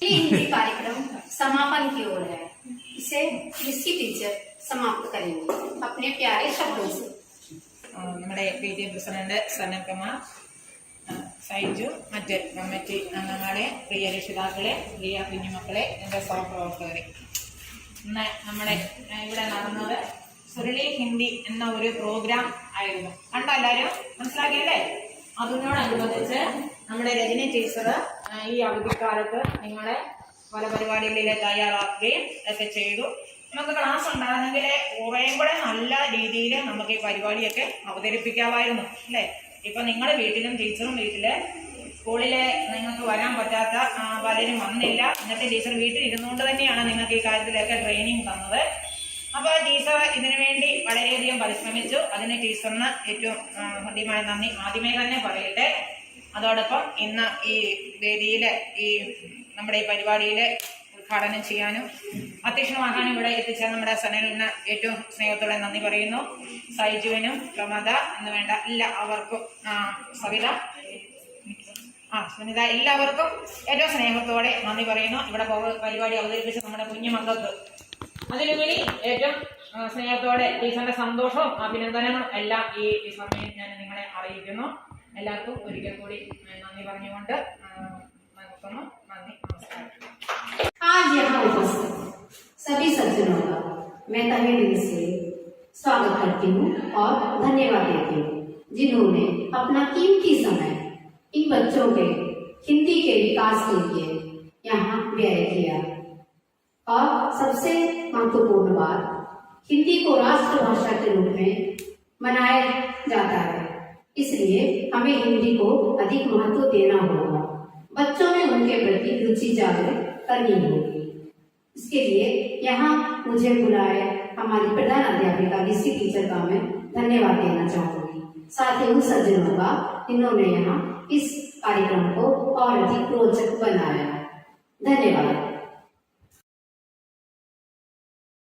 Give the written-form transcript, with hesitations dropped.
ये हिंदी कार्यक्रम समापन की ओर है। इसे ऋषि टीचर समाप्त करेंगे अपने प्यारे शब्दों से। നമ്മുടെ P T A president Sanalkumar, Saiju, മറ്റ് കമ്മിറ്റി അംഗങ്ങളെ, പ്രിയ രക്ഷിതാക്കളെ, പ്രിയ കുഞ്ഞുമക്കളെ, എൻ്റെ സഹപ്രവർത്തകരെ, ഇന്ന് നമ്മുടെ ഇവിടെ നടന്നത് സുരളി ഹിന്ദി എന്ന ഒരു പ്രോഗ്രാം ആയിരുന്നു. കണ്ടോ എല്ലാവരും? മനസ്സിലാക്കിയല്ലേ? അതിനോടനുബന്ധിച്ച് നമ്മുടെ രജനി ടീച്ചർ ഈ അവധിക്കാലത്ത് നിങ്ങളെ പല പരിപാടികളിൽ തയ്യാറാക്കുകയും ഒക്കെ ചെയ്തു. നമുക്ക് ക്ലാസ് ഉണ്ടായിരുന്നെങ്കിൽ കുറേയും കൂടെ നല്ല രീതിയിൽ നമുക്ക് ഈ പരിപാടിയൊക്കെ അവതരിപ്പിക്കാമായിരുന്നു അല്ലേ? ഇപ്പം നിങ്ങളുടെ വീട്ടിലും ടീച്ചറും സ്കൂളിലെ നിങ്ങൾക്ക് വരാൻ പറ്റാത്ത പലരും വന്നില്ല. എന്നിട്ട് ടീച്ചർ വീട്ടിൽ ഇരുന്നുകൊണ്ട് തന്നെയാണ് നിങ്ങൾക്ക് ഈ കാര്യത്തിലൊക്കെ ട്രെയിനിങ് തന്നത്. അപ്പോൾ ടീച്ചർ ഇതിനു വേണ്ടി വളരെയധികം പരിശ്രമിച്ചു. അതിന് ടീച്ചറിന് ഏറ്റവും ഹൃദ്യമായ നന്ദി ആദ്യമേ തന്നെ പറയട്ടെ. അതോടൊപ്പം ഇന്ന് ഈ വേദിയിൽ ഈ നമ്മുടെ ഈ പരിപാടിയിൽ ഉദ്ഘാടനം ചെയ്യാനും അധ്യക്ഷമാകാനും ഇവിടെ എത്തിച്ച നമ്മുടെ സനലിന് ഏറ്റവും സ്നേഹത്തോടെ നന്ദി പറയുന്നു. സൈജുവിനും പ്രമദ എന്ന് വേണ്ട എല്ലാവർക്കും, സവിത, സുനിത, എല്ലാവർക്കും ഏറ്റവും സ്നേഹത്തോടെ നന്ദി പറയുന്നു. ഇവിടെ പരിപാടി അവതരിപ്പിച്ച നമ്മുടെ കുഞ്ഞുമക്കൾക്ക് അതിലുപരി ഏറ്റവും സ്നേഹത്തോടെ ടീച്ചറിന്റെ സന്തോഷവും അഭിനന്ദനങ്ങളും എല്ലാം ഈ സമയം ഞാൻ നിങ്ങളെ അറിയിക്കുന്നു. എല്ലാവർക്കും ഒരിക്കൽ കൂടി നന്ദി പറഞ്ഞുകൊണ്ട് നിർത്തുന്നു. നന്ദി, നമസ്കാരം. आज यहाँ उपस्थित सभी सज्जनों का मैं तहे दिल से स्वागत करती हूँ और धन्यवाद देती हूँ, जिन्होंने अपना कीमती समय इन बच्चों के हिंदी के विकास के लिए यहाँ व्यय किया। और सबसे महत्वपूर्ण बात, हिंदी को राष्ट्रभाषा के रूप में मनाया जाता है, इसलिए हमें हिंदी को अधिक महत्व देना होगा। बच्चों में उनके प्रति रुचि जागृत करनी होगी। इसके लिए यहाँ मुझे बुलाए हमारी प्रधान अध्यापिका ऋषि टीचर का मैं धन्यवाद देना चाहूंगी। साथ ही उन सज्जनों का जिन्होंने यहाँ इस कार्यक्रम को और अधिक रोचक बनाया। धन्यवाद।